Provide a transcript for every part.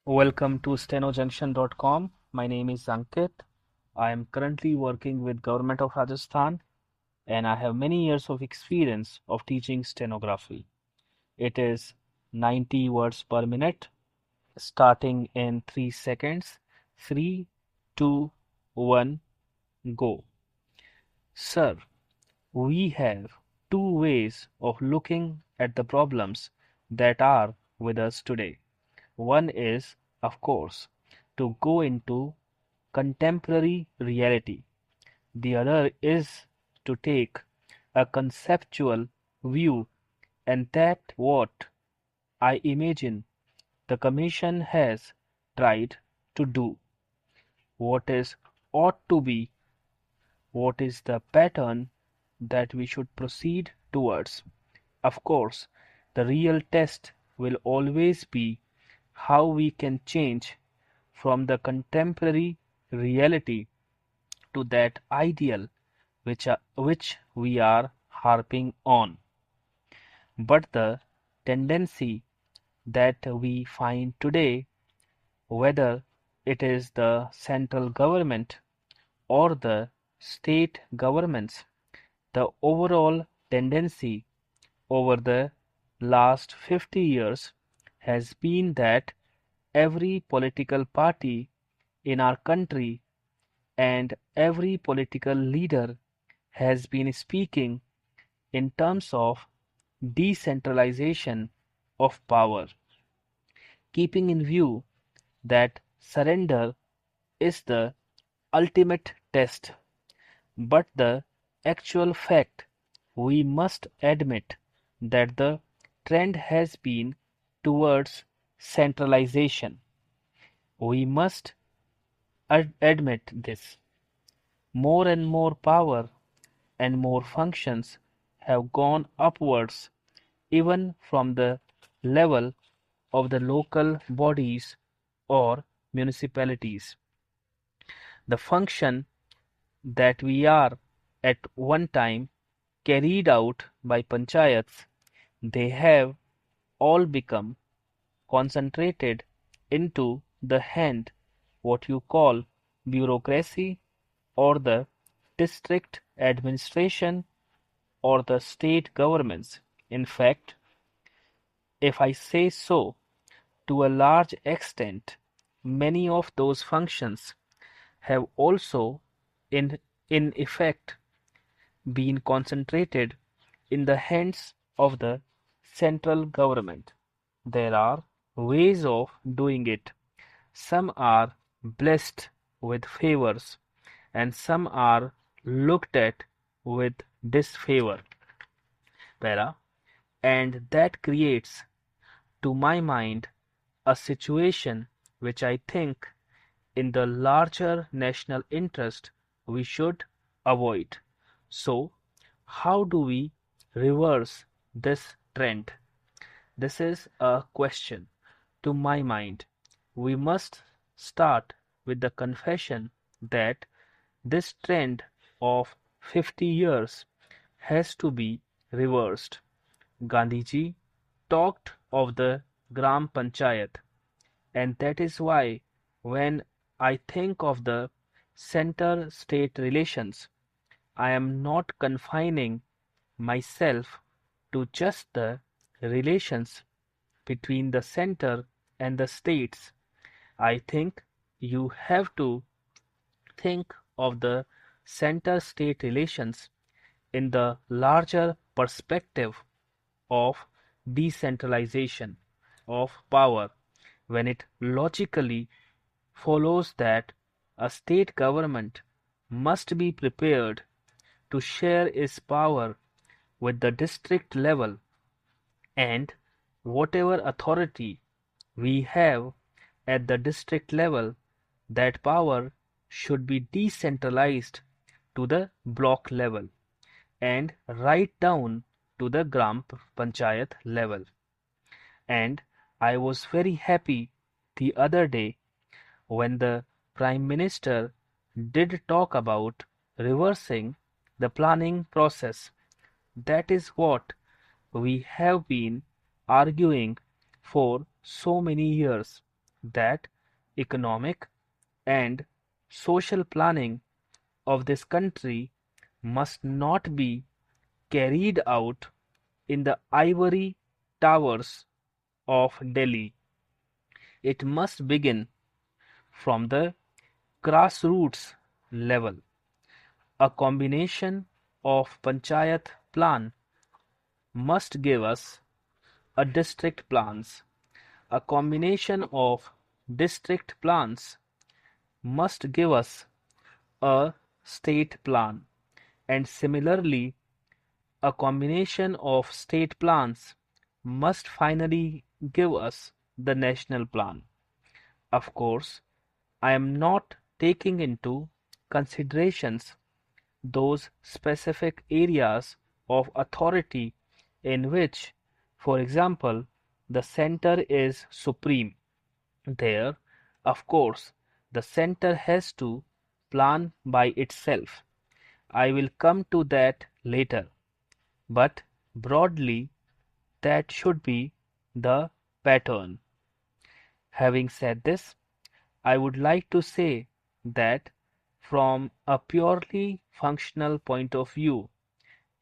Welcome to stenojunction.com. My name is Ankit. I am currently working with Government of Rajasthan and I have many years of experience of teaching stenography. It is 90 words per minute, starting in 3 seconds. 3, 2, 1, go. Sir, we have two ways of looking at the problems that are with us today. One is, of course, to go into contemporary reality. The other is to take a conceptual view, and that what I imagine the Commission has tried to do. What is ought to be, what is the pattern that we should proceed towards. Of course, the real test will always be how we can change from the contemporary reality to that ideal which we are harping on. But the tendency that we find today, whether it is the central government or the state governments, the overall tendency over the last 50 years has been that every political party in our country and every political leader has been speaking in terms of decentralization of power, keeping in view that surrender is the ultimate test. But the actual fact, we must admit that the trend has been towards centralization. We must admit this. More and more power and more functions have gone upwards even from the level of the local bodies or municipalities. The function that we are at one time carried out by panchayats, they have all become concentrated into the hand, what you call bureaucracy or the district administration or the state governments. In fact, if I say so, to a large extent, many of those functions have also in, in effect been concentrated in the hands of the central government. There are ways of doing it. Some are blessed with favors and some are looked at with disfavor. Para, and that creates, to my mind, a situation which I think in the larger national interest we should avoid. So, how do we reverse this trend? This is a question to my mind. We must start with the confession that this trend of 50 years has to be reversed. Gandhiji talked of the Gram Panchayat, and that is why when I think of the center-state relations, I am not confining myself to just the relations between the center and the states. I think you have to think of the center-state relations in the larger perspective of decentralization of power when it logically follows that a state government must be prepared to share its power with the district level, and whatever authority we have at the district level, that power should be decentralized to the block level and right down to the Gram Panchayat level. And I was very happy the other day when the Prime Minister did talk about reversing the planning process. That is what we have been arguing for so many years. that economic and social planning of this country must not be carried out in the ivory towers of Delhi. It must begin from the grassroots level. A combination of panchayat plan must give us a district plans. A combination of district plans must give us a state plan, and similarly a combination of state plans must finally give us the national plan. Of course, I am not taking into considerations those specific areas of authority in which, for example, the center is supreme. There, of course, the center has to plan by itself. I will come to that later, but broadly, that should be the pattern. Having said this, I would like to say that from a purely functional point of view,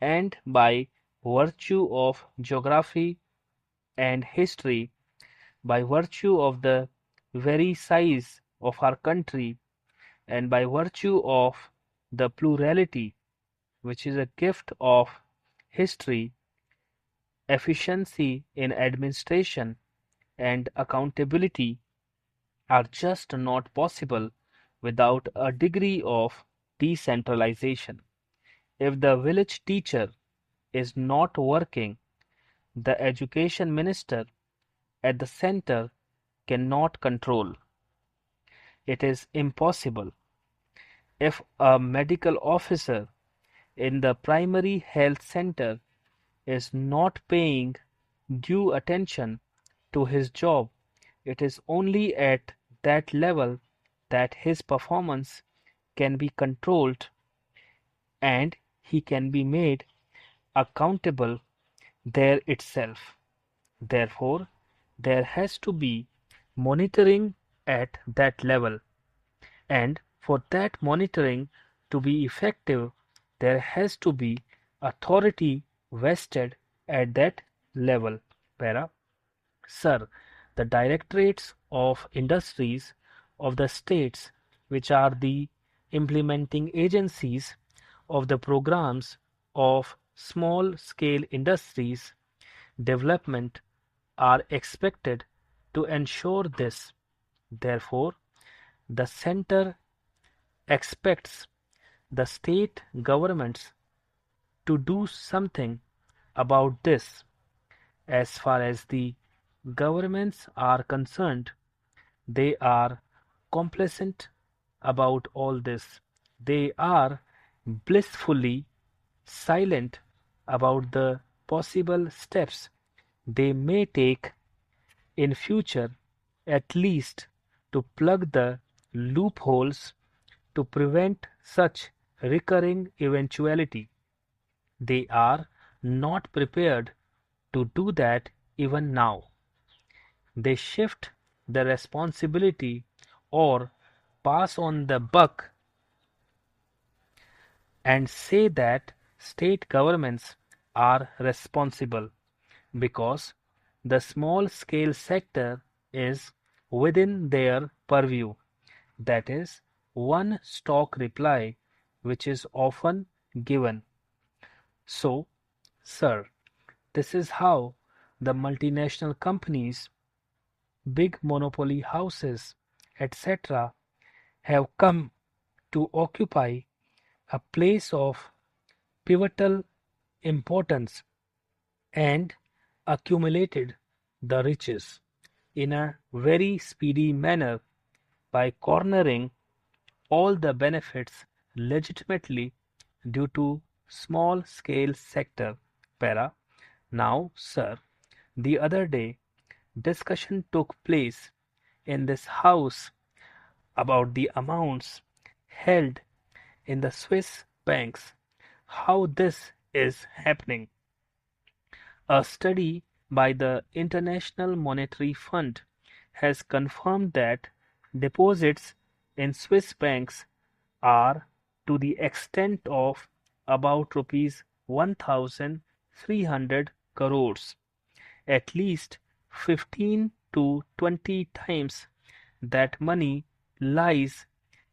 and by virtue of geography and history, by virtue of the very size of our country, and by virtue of the plurality which is a gift of history, efficiency in administration and accountability are just not possible without a degree of decentralization. If the village teacher is not working, the education minister at the center cannot control. It is impossible. If a medical officer in the primary health center is not paying due attention to his job, it is only at that level that his performance can be controlled and he can be made accountable there itself. Therefore, there has to be monitoring at that level, and for that monitoring to be effective, there has to be authority vested at that level. Para. Sir, the directorates of industries of the states, which are the implementing agencies of the programs of small scale industries development, are expected to ensure this. Therefore, the center expects the state governments to do something about this. As far as the governments are concerned, they are complacent about all this. They are blissfully silent about the possible steps they may take in future, at least to plug the loopholes to prevent such recurring eventuality. They are not prepared to do that even now. They shift the responsibility or pass on the buck and say that state governments are responsible because the small scale sector is within their purview. That is one stock reply which is often given. So, sir, this is how the multinational companies, big monopoly houses, etc., have come to occupy a place of pivotal importance and accumulated the riches in a very speedy manner by cornering all the benefits legitimately due to small scale sector. Para. Now, sir, the other day discussion took place in this house about the amounts held in the Swiss banks. How this is happening. A study by the International Monetary Fund has confirmed that deposits in Swiss banks are to the extent of about rupees 1,300 crores, at least 15 to 20 times that money lies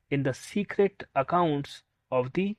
in the secret accounts of the